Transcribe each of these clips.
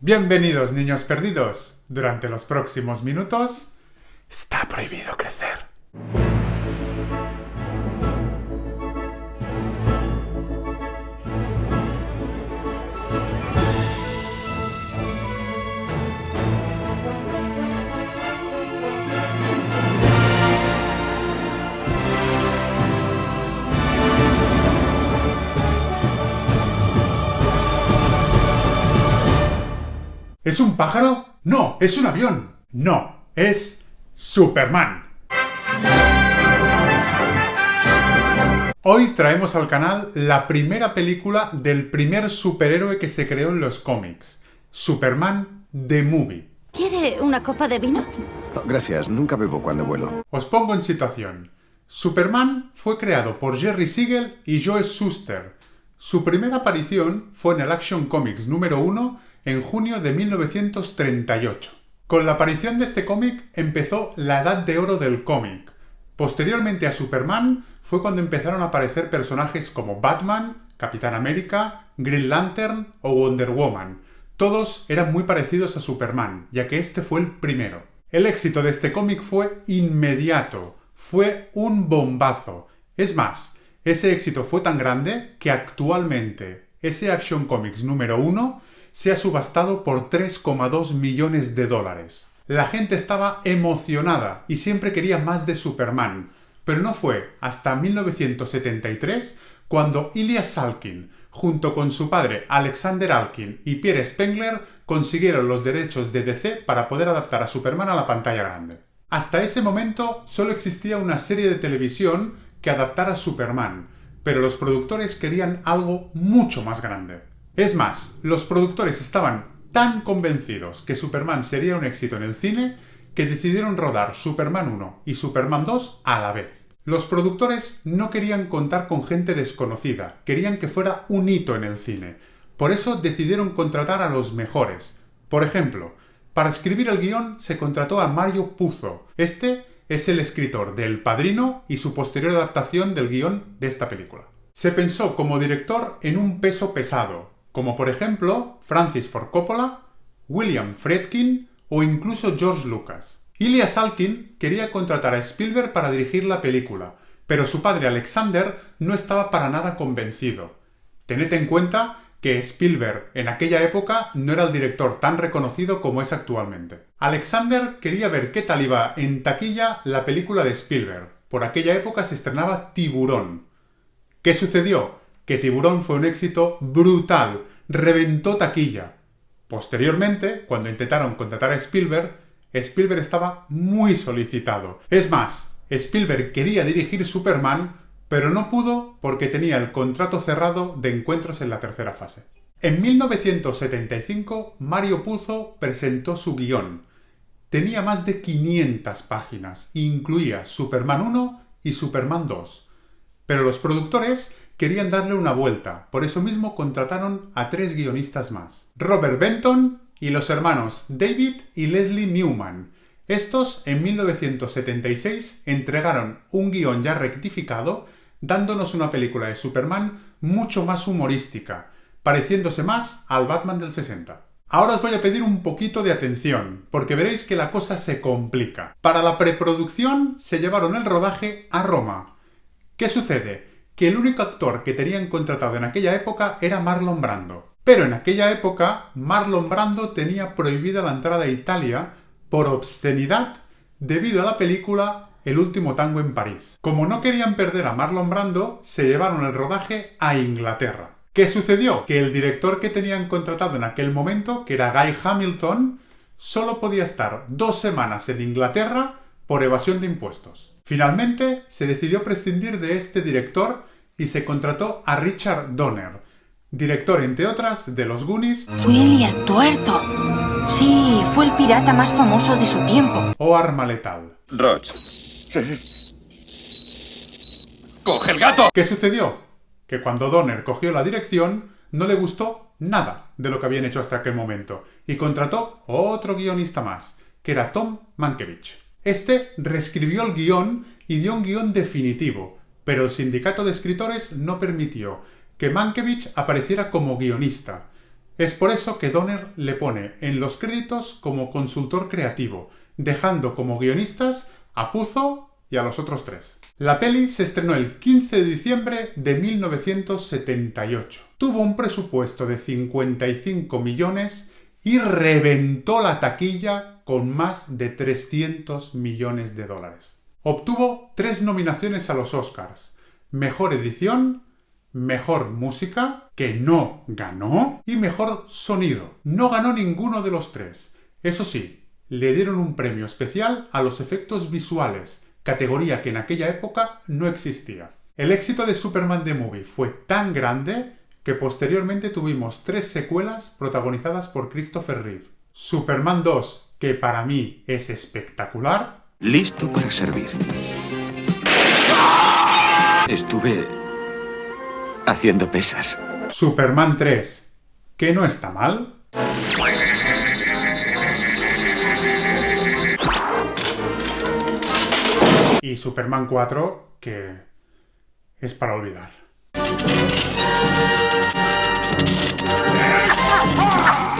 Bienvenidos, niños perdidos. Durante los próximos minutos, está prohibido crecer. ¿Es un pájaro? No, es un avión. No, es Superman. Hoy traemos al canal la primera película del primer superhéroe que se creó en los cómics, Superman The Movie. ¿Quiere una copa de vino? Oh, gracias, nunca bebo cuando vuelo. Os pongo en situación. Superman fue creado por Jerry Siegel y Joe Shuster. Su primera aparición fue en el Action Comics número 1 en junio de 1938. Con la aparición de este cómic empezó la edad de oro del cómic. Posteriormente a Superman fue cuando empezaron a aparecer personajes como Batman, Capitán América, Green Lantern o Wonder Woman. Todos eran muy parecidos a Superman, ya que este fue el primero. El éxito de este cómic fue inmediato, fue un bombazo. Es más, ese éxito fue tan grande que actualmente ese Action Comics número 1 se ha subastado por 3,2 millones de dólares. La gente estaba emocionada y siempre quería más de Superman, pero no fue hasta 1973 cuando Ilya Salkind, junto con su padre Alexander Alkin y Pierre Spengler, consiguieron los derechos de DC para poder adaptar a Superman a la pantalla grande. Hasta ese momento solo existía una serie de televisión que adaptara a Superman, pero los productores querían algo mucho más grande. Es más, los productores estaban tan convencidos que Superman sería un éxito en el cine que decidieron rodar Superman 1 y Superman 2 a la vez. Los productores no querían contar con gente desconocida, querían que fuera un hito en el cine. Por eso decidieron contratar a los mejores. Por ejemplo, para escribir el guión se contrató a Mario Puzo. Este es el escritor de El Padrino y su posterior adaptación del guión de esta película. Se pensó como director en un peso pesado, como por ejemplo Francis Ford Coppola, William Friedkin o incluso George Lucas. Ilya Salkind quería contratar a Spielberg para dirigir la película, pero su padre Alexander no estaba para nada convencido. Tened en cuenta que Spielberg en aquella época no era el director tan reconocido como es actualmente. Alexander quería ver qué tal iba en taquilla la película de Spielberg. Por aquella época se estrenaba Tiburón. ¿Qué sucedió? Que Tiburón fue un éxito brutal, reventó taquilla. Posteriormente, cuando intentaron contratar a Spielberg estaba muy solicitado. Es más, Spielberg quería dirigir Superman, pero no pudo porque tenía el contrato cerrado de encuentros en la tercera fase. En 1975, Mario Puzo presentó su guión. Tenía más de 500 páginas e incluía Superman 1 y Superman 2. Pero los productores querían darle una vuelta, por eso mismo contrataron a 3 guionistas más. Robert Benton y los hermanos David y Leslie Newman. Estos, en 1976, entregaron un guión ya rectificado, dándonos una película de Superman mucho más humorística, pareciéndose más al Batman del 60. Ahora os voy a pedir un poquito de atención, porque veréis que la cosa se complica. Para la preproducción se llevaron el rodaje a Roma. ¿Qué sucede? Que el único actor que tenían contratado en aquella época era Marlon Brando. Pero en aquella época, Marlon Brando tenía prohibida la entrada a Italia por obscenidad debido a la película El último tango en París. Como no querían perder a Marlon Brando, se llevaron el rodaje a Inglaterra. ¿Qué sucedió? Que el director que tenían contratado en aquel momento, que era Guy Hamilton, solo podía estar 2 semanas en Inglaterra por evasión de impuestos. Finalmente, se decidió prescindir de este director y se contrató a Richard Donner, director, entre otras, de Los Goonies. Willy el Tuerto. Sí, fue el pirata más famoso de su tiempo. O Arma Letal. Roach. Sí. ¡Coge el gato! ¿Qué sucedió? Que cuando Donner cogió la dirección, no le gustó nada de lo que habían hecho hasta aquel momento y contrató otro guionista más, que era Tom Mankiewicz. Este reescribió el guión y dio un guión definitivo, pero el sindicato de escritores no permitió que Mankiewicz apareciera como guionista. Es por eso que Donner le pone en los créditos como consultor creativo, dejando como guionistas a Puzo y a los otros 3. La peli se estrenó el 15 de diciembre de 1978. Tuvo un presupuesto de 55 millones y reventó la taquilla con más de 300 millones de dólares. Obtuvo 3 nominaciones a los Oscars: Mejor Edición, Mejor Música, que no ganó, y Mejor Sonido. No ganó ninguno de los 3. Eso sí, le dieron un premio especial a los efectos visuales, categoría que en aquella época no existía. El éxito de Superman The Movie fue tan grande que posteriormente tuvimos 3 secuelas protagonizadas por Christopher Reeve. Superman 2, que para mí es espectacular. Listo para servir. Estuve haciendo pesas. Superman 3, que no está mal. Y Superman 4, que es para olvidar.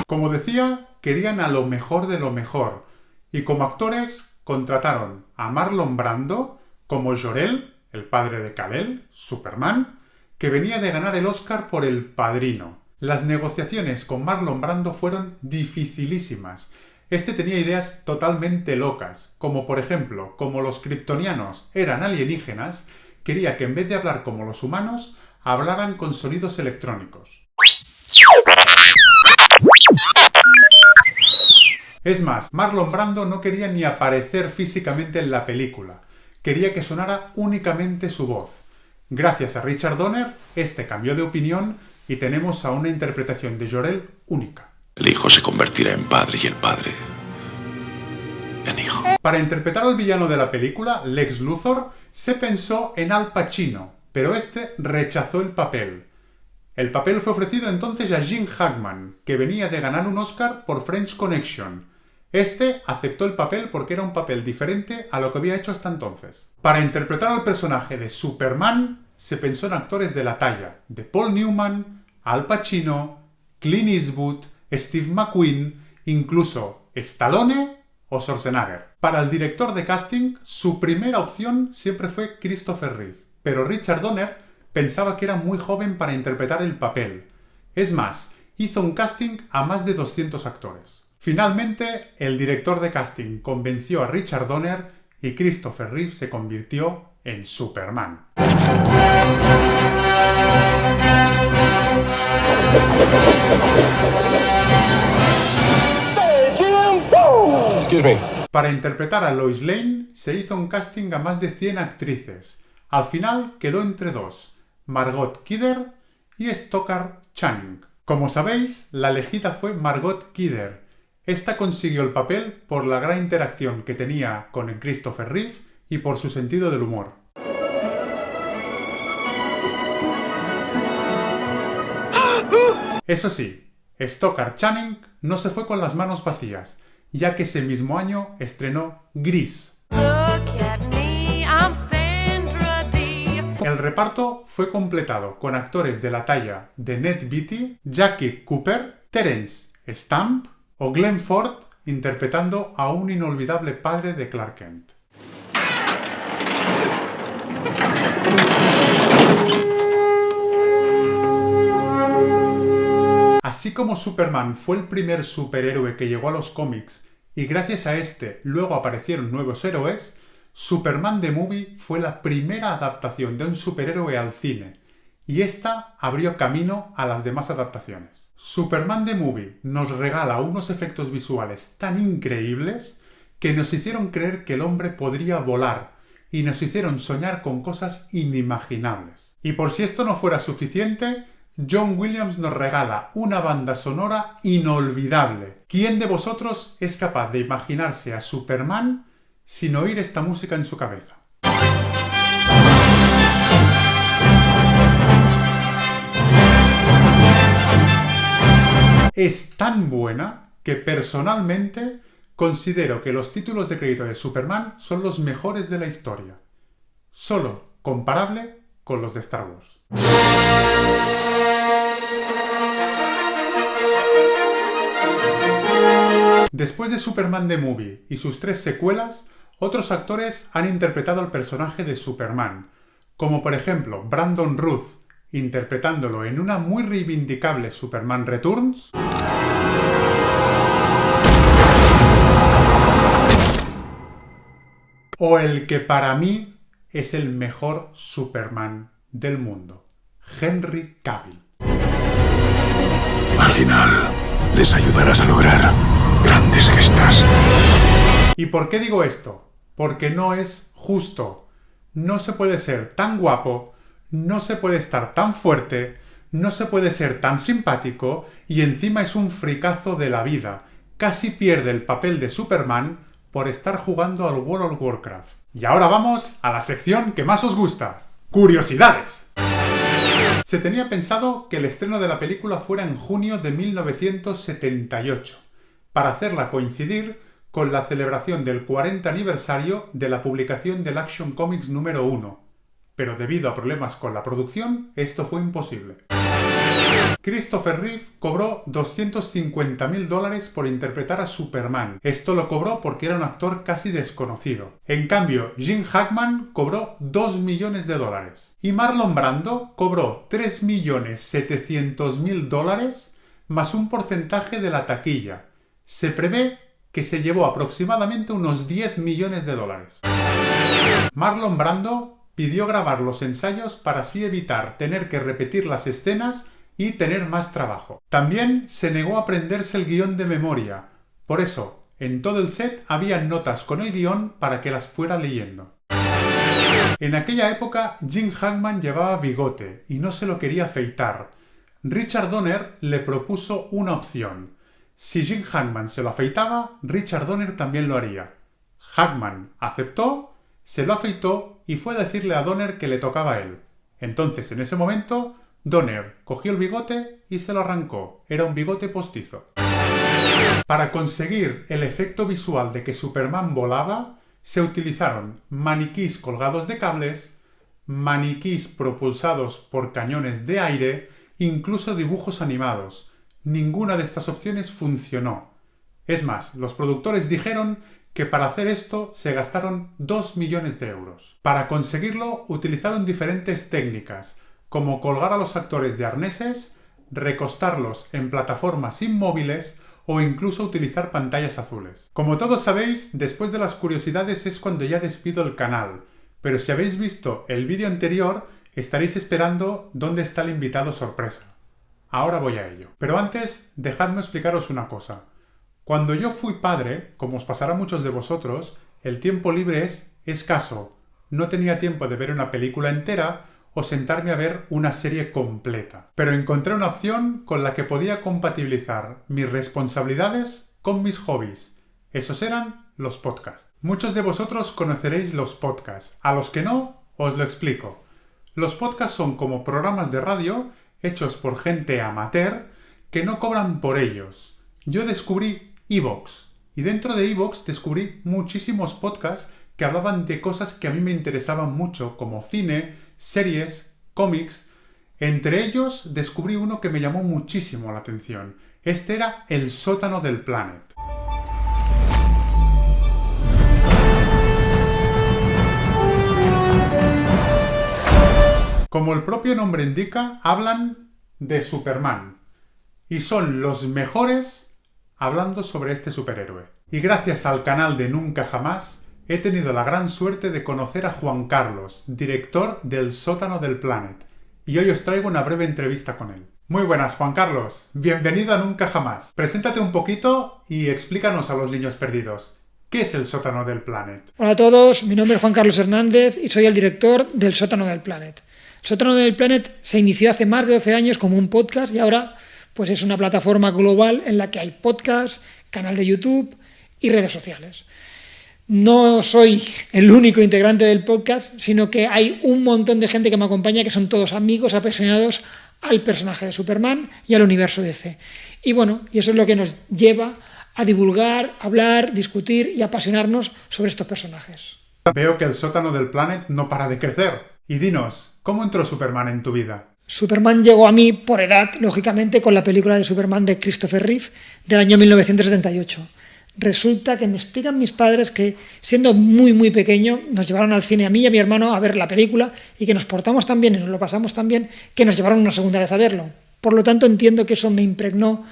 Como decía, querían a lo mejor de lo mejor, y como actores contrataron a Marlon Brando como Jor-El, el padre de Kal-El, Superman, que venía de ganar el Oscar por El Padrino. Las negociaciones con Marlon Brando fueron dificilísimas. Este tenía ideas totalmente locas, como por ejemplo, como los kryptonianos eran alienígenas, quería que en vez de hablar como los humanos, hablaran con sonidos electrónicos. Es más, Marlon Brando no quería ni aparecer físicamente en la película, quería que sonara únicamente su voz. Gracias a Richard Donner, este cambió de opinión y tenemos a una interpretación de Jor-El única. El hijo se convertirá en padre y el padre en hijo. Para interpretar al villano de la película, Lex Luthor, se pensó en Al Pacino, pero este rechazó el papel. El papel fue ofrecido entonces a Gene Hackman, que venía de ganar un Oscar por French Connection. Este aceptó el papel porque era un papel diferente a lo que había hecho hasta entonces. Para interpretar al personaje de Superman, se pensó en actores de la talla de Paul Newman, Al Pacino, Clint Eastwood, Steve McQueen, incluso Stallone o Schwarzenegger. Para el director de casting, su primera opción siempre fue Christopher Reeve, pero Richard Donner pensaba que era muy joven para interpretar el papel. Es más, hizo un casting a más de 200 actores. Finalmente, el director de casting convenció a Richard Donner y Christopher Reeve se convirtió en Superman. Excuse me. Para interpretar a Lois Lane se hizo un casting a más de 100 actrices. Al final quedó entre 2, Margot Kidder y Stockard Channing. Como sabéis, la elegida fue Margot Kidder. Esta consiguió el papel por la gran interacción que tenía con Christopher Reeve y por su sentido del humor. Eso sí, Stockard Channing no se fue con las manos vacías, ya que ese mismo año estrenó Grease. El reparto fue completado con actores de la talla de Ned Beatty, Jackie Cooper, Terence Stamp o Glenn Ford interpretando a un inolvidable padre de Clark Kent. Así como Superman fue el primer superhéroe que llegó a los cómics y gracias a este luego aparecieron nuevos héroes, Superman The Movie fue la primera adaptación de un superhéroe al cine, y esta abrió camino a las demás adaptaciones. Superman The Movie nos regala unos efectos visuales tan increíbles que nos hicieron creer que el hombre podría volar y nos hicieron soñar con cosas inimaginables. Y por si esto no fuera suficiente, John Williams nos regala una banda sonora inolvidable. ¿Quién de vosotros es capaz de imaginarse a Superman sin oír esta música en su cabeza? Es tan buena que personalmente considero que los títulos de crédito de Superman son los mejores de la historia, solo comparable con los de Star Wars. Después de Superman The Movie y sus 3 secuelas, otros actores han interpretado al personaje de Superman, como por ejemplo Brandon Routh, interpretándolo en una muy reivindicable Superman Returns, o el que para mí es el mejor Superman del mundo, Henry Cavill. Al final, les ayudarás a lograr grandes gestas. ¿Y por qué digo esto? Porque no es justo. No se puede ser tan guapo, no se puede estar tan fuerte, no se puede ser tan simpático y encima es un fricazo de la vida. Casi pierde el papel de Superman por estar jugando al World of Warcraft. Y ahora vamos a la sección que más os gusta. ¡Curiosidades! Se tenía pensado que el estreno de la película fuera en junio de 1978, para hacerla coincidir con la celebración del 40 aniversario de la publicación del Action Comics número 1, pero debido a problemas con la producción, esto fue imposible. Christopher Reeve cobró $250.000 por interpretar a Superman. Esto lo cobró porque era un actor casi desconocido. En cambio, Jim Hackman cobró $2 millones. Y Marlon Brando cobró $3.700.000 más un porcentaje de la taquilla. Se prevé que se llevó aproximadamente unos $10 millones. Marlon Brando pidió grabar los ensayos para así evitar tener que repetir las escenas y tener más trabajo. También se negó a aprenderse el guión de memoria. Por eso, en todo el set había notas con el guión para que las fuera leyendo. En aquella época, Jim Hackman llevaba bigote y no se lo quería afeitar. Richard Donner le propuso una opción. Si Jim Hackman se lo afeitaba, Richard Donner también lo haría. Hackman aceptó, se lo afeitó y fue a decirle a Donner que le tocaba a él. Entonces, en ese momento, Donner cogió el bigote y se lo arrancó. Era un bigote postizo. Para conseguir el efecto visual de que Superman volaba, se utilizaron maniquís colgados de cables, maniquís propulsados por cañones de aire, incluso dibujos animados. Ninguna de estas opciones funcionó. Es más, los productores dijeron que para hacer esto se gastaron $2 millones. Para conseguirlo utilizaron diferentes técnicas, como colgar a los actores de arneses, recostarlos en plataformas inmóviles o incluso utilizar pantallas azules. Como todos sabéis, después de las curiosidades es cuando ya despido el canal, pero si habéis visto el vídeo anterior estaréis esperando dónde está el invitado sorpresa. Ahora voy a ello. Pero antes, dejadme explicaros una cosa. Cuando yo fui padre, como os pasará a muchos de vosotros, el tiempo libre es escaso. No tenía tiempo de ver una película entera o sentarme a ver una serie completa. Pero encontré una opción con la que podía compatibilizar mis responsabilidades con mis hobbies. Esos eran los podcasts. Muchos de vosotros conoceréis los podcasts. A los que no, os lo explico. Los podcasts son como programas de radio hechos por gente amateur que no cobran por ellos. Yo descubrí iVoox y dentro de iVoox descubrí muchísimos podcasts que hablaban de cosas que a mí me interesaban mucho, como cine, series, cómics. Entre ellos descubrí uno que me llamó muchísimo la atención. Este era El Sótano del Planet. Como el propio nombre indica, hablan de Superman. Y son los mejores hablando sobre este superhéroe. Y gracias al canal de Nunca Jamás, he tenido la gran suerte de conocer a Juan Carlos, director del Sótano del Planet. Y hoy os traigo una breve entrevista con él. Muy buenas, Juan Carlos. Bienvenido a Nunca Jamás. Preséntate un poquito y explícanos a los niños perdidos. ¿Qué es el Sótano del Planet? Hola a todos, mi nombre es Juan Carlos Hernández y soy el director del Sótano del Planet. El Sótano del Planet se inició hace más de 12 años como un podcast y ahora pues es una plataforma global en la que hay podcast, canal de YouTube y redes sociales. No soy el único integrante del podcast, sino que hay un montón de gente que me acompaña, que son todos amigos apasionados al personaje de Superman y al universo DC. Y bueno, y eso es lo que nos lleva a divulgar, hablar, discutir y apasionarnos sobre estos personajes. Veo que el Sótano del Planet no para de crecer. Y dinos, ¿cómo entró Superman en tu vida? Superman llegó a mí por edad, lógicamente, con la película de Superman de Christopher Reeve del año 1978. Resulta que me explican mis padres que, siendo muy, muy pequeño, nos llevaron al cine a mí y a mi hermano a ver la película y que nos portamos tan bien y nos lo pasamos tan bien que nos llevaron una segunda vez a verlo. Por lo tanto, entiendo que eso me impregnó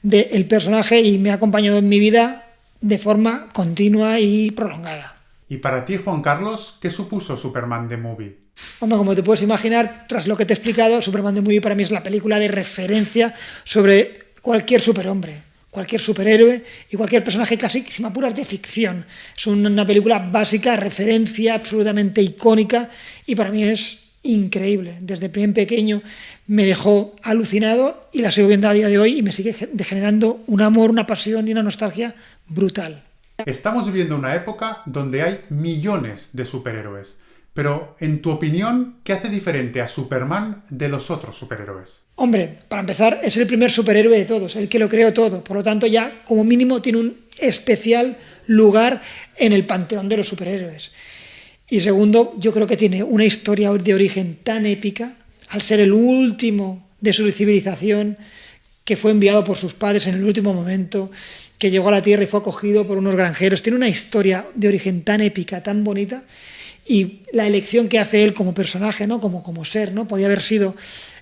del personaje y me ha acompañado en mi vida de forma continua y prolongada. Y para ti, Juan Carlos, ¿qué supuso Superman The Movie? Hombre, como te puedes imaginar, tras lo que te he explicado, Superman The Movie para mí es la película de referencia sobre cualquier superhombre, cualquier superhéroe y cualquier personaje casi, si me apuras, de ficción. Es una película básica, referencia, absolutamente icónica y para mí es increíble. Desde bien pequeño me dejó alucinado y la sigo viendo a día de hoy y me sigue generando un amor, una pasión y una nostalgia brutal. Estamos viviendo una época donde hay millones de superhéroes. Pero, en tu opinión, ¿qué hace diferente a Superman de los otros superhéroes? Hombre, para empezar, es el primer superhéroe de todos, el que lo creó todo. Por lo tanto, ya como mínimo tiene un especial lugar en el panteón de los superhéroes. Y segundo, yo creo que tiene una historia de origen tan épica, al ser el último de su civilización, que fue enviado por sus padres en el último momento, que llegó a la Tierra y fue acogido por unos granjeros. Tiene una historia de origen tan épica, tan bonita. Y la elección que hace él como personaje, ¿no? como ser, ¿no? Podía haber sido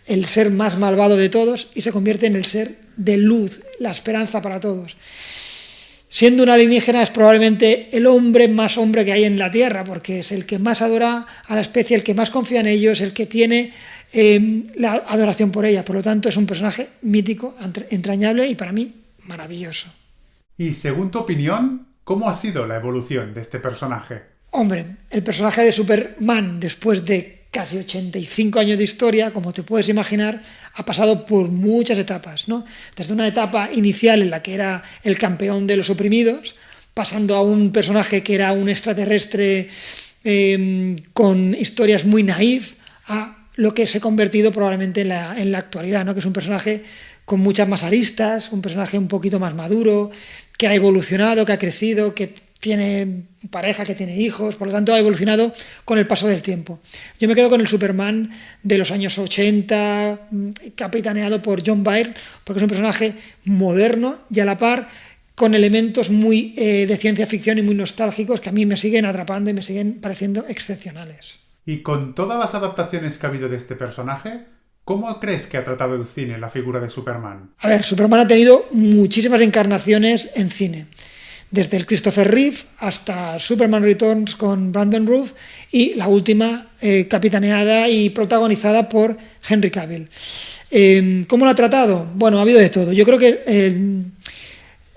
el ser más malvado de todos y se convierte en el ser de luz, la esperanza para todos. Siendo un alienígena es probablemente el hombre más hombre que hay en la Tierra, porque es el que más adora a la especie, el que más confía en ellos, el que tiene la adoración por ella. Por lo tanto, es un personaje mítico, entrañable y para mí maravilloso. Y según tu opinión, ¿cómo ha sido la evolución de este personaje? Hombre, el personaje de Superman, después de casi 85 años de historia, como te puedes imaginar, ha pasado por muchas etapas, ¿no? Desde una etapa inicial en la que era el campeón de los oprimidos, pasando a un personaje que era un extraterrestre con historias muy naif, a lo que se ha convertido probablemente en la actualidad, ¿no? Que es un personaje con muchas más aristas, un personaje un poquito más maduro, que ha evolucionado, que ha crecido, que tiene pareja, que tiene hijos, por lo tanto ha evolucionado con el paso del tiempo. Yo me quedo con el Superman de los años 80, capitaneado por John Byrne, porque es un personaje moderno y a la par con elementos muy de ciencia ficción y muy nostálgicos que a mí me siguen atrapando y me siguen pareciendo excepcionales. Y con todas las adaptaciones que ha habido de este personaje, ¿cómo crees que ha tratado el cine la figura de Superman? A ver, Superman ha tenido muchísimas encarnaciones en cine. Desde el Christopher Reeve hasta Superman Returns con Brandon Routh y la última capitaneada y protagonizada por Henry Cavill. ¿Cómo lo ha tratado? Bueno, ha habido de todo. Yo creo que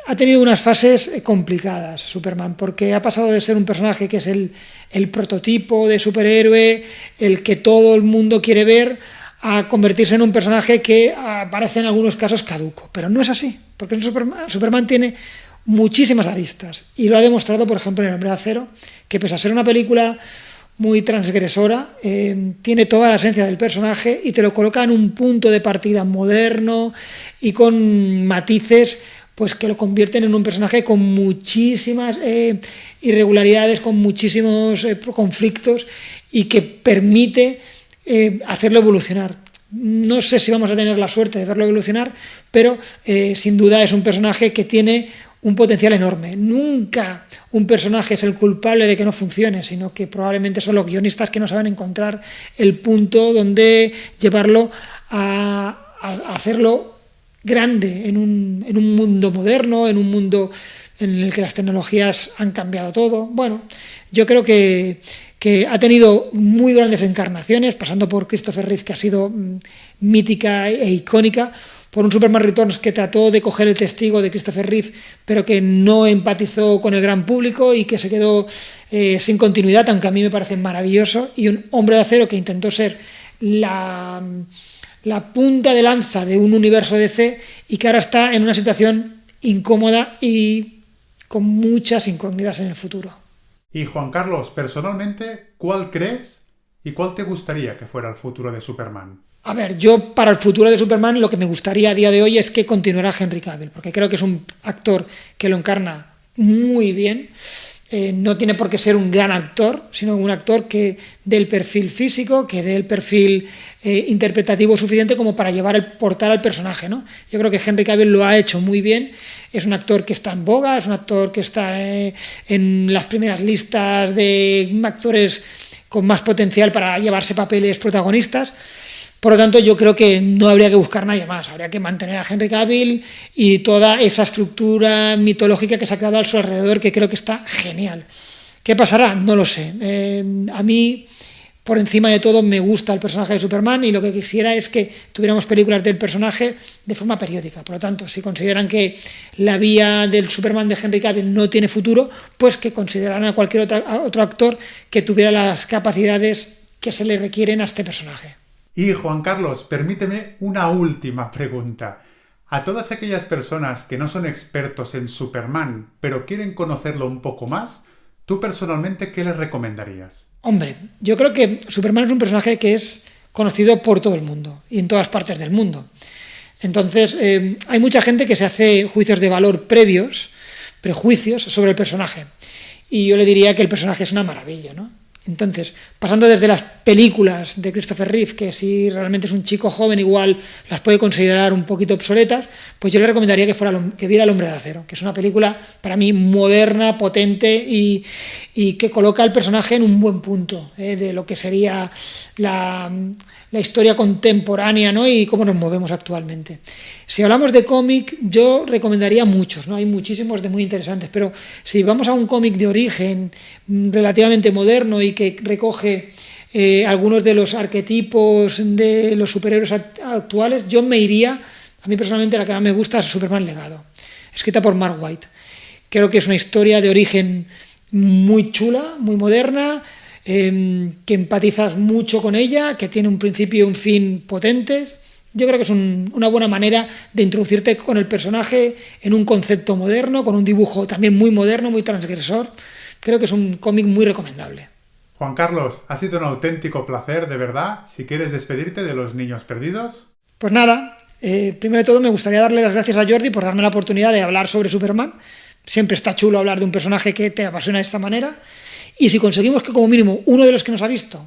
ha tenido unas fases complicadas Superman, porque ha pasado de ser un personaje que es el prototipo de superhéroe, el que todo el mundo quiere ver, a convertirse en un personaje que parece en algunos casos caduco. Pero no es así, porque Superman tiene muchísimas aristas y lo ha demostrado, por ejemplo, en El Hombre de Acero, que pese a ser una película muy transgresora, tiene toda la esencia del personaje y te lo coloca en un punto de partida moderno y con matices pues que lo convierten en un personaje con muchísimas irregularidades, con muchísimos conflictos y que permite hacerlo evolucionar. No sé si vamos a tener la suerte de verlo evolucionar, pero sin duda es un personaje que tiene un potencial enorme. Nunca un personaje es el culpable de que no funcione, sino que probablemente son los guionistas que no saben encontrar el punto donde llevarlo a hacerlo grande en un mundo moderno, en un mundo en el que las tecnologías han cambiado todo. Bueno, yo creo que ha tenido muy grandes encarnaciones, pasando por Christopher Reeve, que ha sido mítica e icónica, por un Superman Returns que trató de coger el testigo de Christopher Reeve, pero que no empatizó con el gran público y que se quedó sin continuidad, aunque a mí me parece maravilloso, y un Hombre de Acero que intentó ser la punta de lanza de un universo DC y que ahora está en una situación incómoda y con muchas incógnitas en el futuro. Y Juan Carlos, personalmente, ¿cuál crees y cuál te gustaría que fuera el futuro de Superman? A ver, yo para el futuro de Superman lo que me gustaría a día de hoy es que continuara Henry Cavill, porque creo que es un actor que lo encarna muy bien no tiene por qué ser un gran actor, sino un actor que dé el perfil físico, que dé el perfil interpretativo suficiente como para portar al personaje, ¿no? Yo creo que Henry Cavill lo ha hecho muy bien. Es un actor que está en boga, es un actor que está en las primeras listas de actores con más potencial para llevarse papeles protagonistas. Por lo tanto, yo creo que no habría que buscar nadie más, habría que mantener a Henry Cavill y toda esa estructura mitológica que se ha creado a su alrededor, que creo que está genial. ¿Qué pasará? No lo sé. A mí, por encima de todo, me gusta el personaje de Superman y lo que quisiera es que tuviéramos películas del personaje de forma periódica. Por lo tanto, si consideran que la vía del Superman de Henry Cavill no tiene futuro, pues que consideraran a cualquier otro actor que tuviera las capacidades que se le requieren a este personaje. Y Juan Carlos, permíteme una última pregunta. A todas aquellas personas que no son expertos en Superman, pero quieren conocerlo un poco más, ¿tú personalmente qué les recomendarías? Hombre, yo creo que Superman es un personaje que es conocido por todo el mundo y en todas partes del mundo. Entonces, hay mucha gente que se hace juicios de valor prejuicios sobre el personaje. Y yo le diría que el personaje es una maravilla, ¿no? Entonces, pasando desde las películas de Christopher Reeve, que si realmente es un chico joven igual las puede considerar un poquito obsoletas, pues yo le recomendaría que viera El Hombre de Acero, que es una película para mí moderna, potente y que coloca al personaje en un buen punto de lo que sería la historia contemporánea, ¿no? Y cómo nos movemos actualmente. Si hablamos de cómic, yo recomendaría muchos, ¿no? Hay muchísimos de muy interesantes, pero si vamos a un cómic de origen relativamente moderno y que recoge algunos de los arquetipos de los superhéroes actuales, yo me iría, a mí personalmente la que más me gusta es Superman Legado, escrita por Mark Waid. Creo que es una historia de origen muy chula, muy moderna, que empatizas mucho con ella, que tiene un principio y un fin potentes. Yo creo que es una buena manera de introducirte con el personaje en un concepto moderno, con un dibujo también muy moderno, muy transgresor. Creo que es un cómic muy recomendable. Juan Carlos, ha sido un auténtico placer, de verdad. Si quieres despedirte de los niños perdidos. Pues nada, primero de todo me gustaría darle las gracias a Jordi por darme la oportunidad de hablar sobre Superman. Siempre está chulo hablar de un personaje que te apasiona de esta manera. Y si conseguimos que como mínimo uno de los que nos ha visto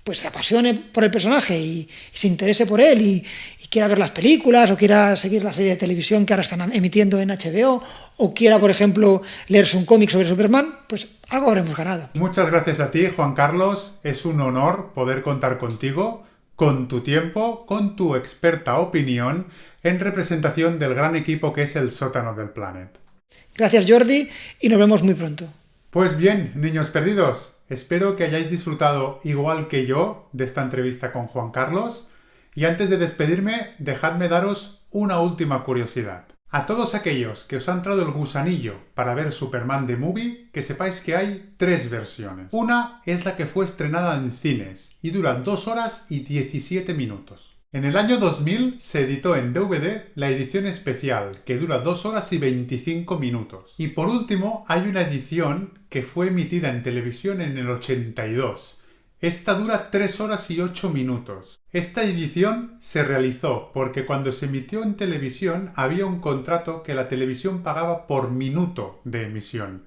pues se apasione por el personaje y se interese por él y quiera ver las películas o quiera seguir la serie de televisión que ahora están emitiendo en HBO o quiera, por ejemplo, leerse un cómic sobre Superman, pues algo habremos ganado. Muchas gracias a ti, Juan Carlos. Es un honor poder contar contigo, con tu tiempo, con tu experta opinión en representación del gran equipo que es el Sótano del Planet. Gracias, Jordi, y nos vemos muy pronto. Pues bien, niños perdidos, espero que hayáis disfrutado igual que yo de esta entrevista con Juan Carlos y antes de despedirme, dejadme daros una última curiosidad. A todos aquellos que os han entrado el gusanillo para ver Superman The Movie, que sepáis que hay 3 versiones. Una es la que fue estrenada en cines y dura 2 horas y 17 minutos. En el año 2000 se editó en DVD la edición especial, que dura 2 horas y 25 minutos. Y por último, hay una edición que fue emitida en televisión en el 82. Esta dura 3 horas y 8 minutos. Esta edición se realizó porque cuando se emitió en televisión había un contrato que la televisión pagaba por minuto de emisión.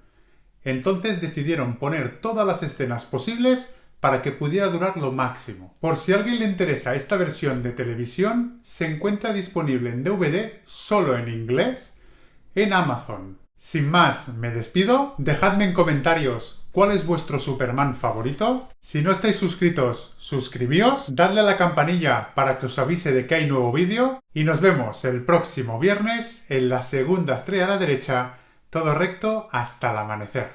Entonces decidieron poner todas las escenas posibles para que pudiera durar lo máximo. Por si a alguien le interesa esta versión de televisión, se encuentra disponible en DVD solo en inglés en Amazon. Sin más, me despido. Dejadme en comentarios cuál es vuestro Superman favorito. Si no estáis suscritos, suscribíos, dadle a la campanilla para que os avise de que hay nuevo vídeo y nos vemos el próximo viernes en la segunda estrella a la derecha, todo recto hasta el amanecer.